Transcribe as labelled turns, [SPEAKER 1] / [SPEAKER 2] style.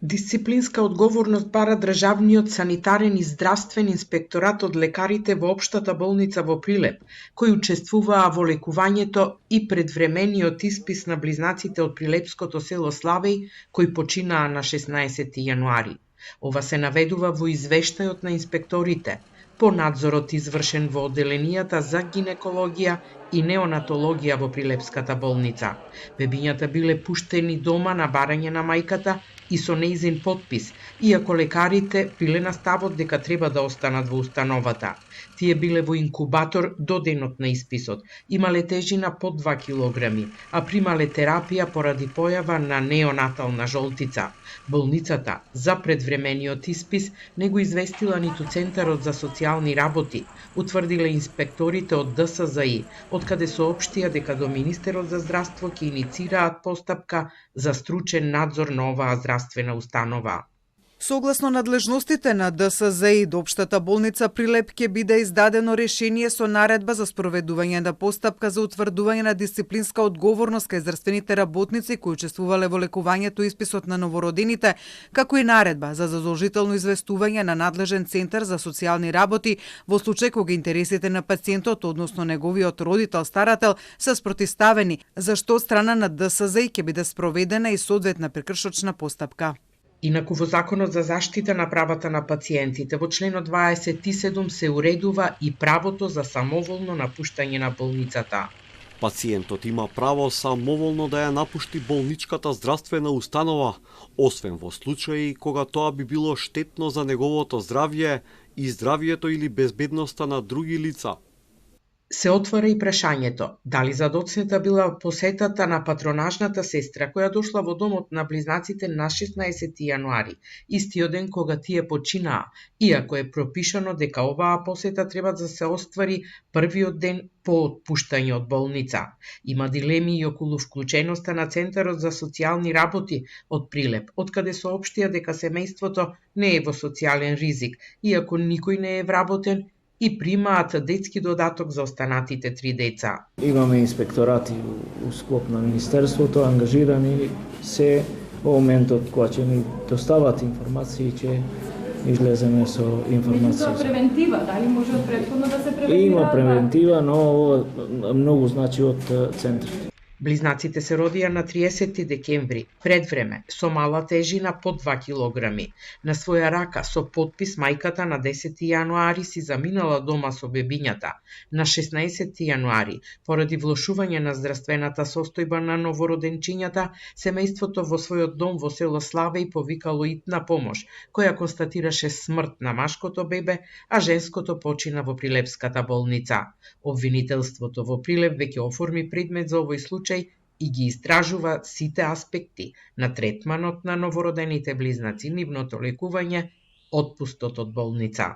[SPEAKER 1] Дисциплинска одговорност бара државниот санитарен и здравствен инспекторат од лекарите во општата болница во Прилеп, кои учествуваа во лекувањето и предвремениот испис на близнаците од прилепското село Славеј, кои починаа на 16 јануари. Ова се наведува во извештајот на инспекторите, по надзорот извршен во одделенијата за гинекологија и неонатологија во Прилепската болница. Бебињата биле пуштени дома на барање на мајката и со нејзин подпис, иако лекарите биле на ставот дека треба да останат во установата. Тие биле во инкубатор до денот на исписот, имале тежина по 2 килограми, а примале терапија поради појава на неонатална жолтица. Болницата за предвремениот испис не го известила ниту Центарот за социјални работи, утврдиле инспекторите од ДСЗИ, откаде соопштија дека до Министерот за здравство ќе иницираат постапка за стручен надзор на оваа здравствена установа.
[SPEAKER 2] Согласно надлежностите на ДСЗИ до општата болница Прилеп ќе биде издадено решение со наредба за спроведување на постапка за утврдување на дисциплинска одговорност кај здравствените работници кои учествувале во лекувањето и исписот на новородените, како и наредба за задолжително известување на надлежен центар за социјални работи во случај кога интересите на пациентот, односно неговиот родител старател, се спротивставени, за што од страна на ДСЗИ ќе биде спроведена и соодветна прекршочна постапка.
[SPEAKER 1] Инаку во Законот за заштита на правата на пациентите во членот 27 се уредува и правото за самоволно напуштање на болницата.
[SPEAKER 3] Пациентот има право самоволно да ја напушти болничката здравствена установа, освен во случаи кога тоа би било штетно за неговото здравје и здравјето или безбедноста на други лица.
[SPEAKER 1] Се отвара и прашањето, дали задоцнета била посетата на патронажната сестра која дошла во домот на близнаците на 16 јануари, истиот ден кога тие починаа, иако е пропишано дека оваа посета треба да се оствари првиот ден по отпуштање од болница. Има дилеми и околу вклученоста на Центарот за социјални работи од Прилеп, откаде соопштија дека семејството не е во социјален ризик, иако никој не е вработен и примаат детски додаток за останатите 3 деца.
[SPEAKER 4] Имаме инспекторати у склоп на Министерството, ангажирани се во моментот кога ќе ни достават информации, ќе излеземе со информации.
[SPEAKER 5] Тоа превентива, дали може од претходно да се превентира?
[SPEAKER 4] Има превентива, но многу значи од центарот.
[SPEAKER 1] Близнаците се родија на 30 декември, предвреме, со мала тежина по 2 килограми. На своја рака со подпис мајката на 10 јануари си заминала дома со бебињата. На 16 јануари, поради влошување на здравствената состојба на новороденчињата, семејството во својот дом во село Славеј повикало итна помош, која констатираше смрт на машкото бебе, а женското почина во Прилепската болница. Обвинителството во Прилеп веќе оформи предмет за овој случај и ги истражува сите аспекти на третманот на новородените близнаци, нивното лекување, отпустот од болница.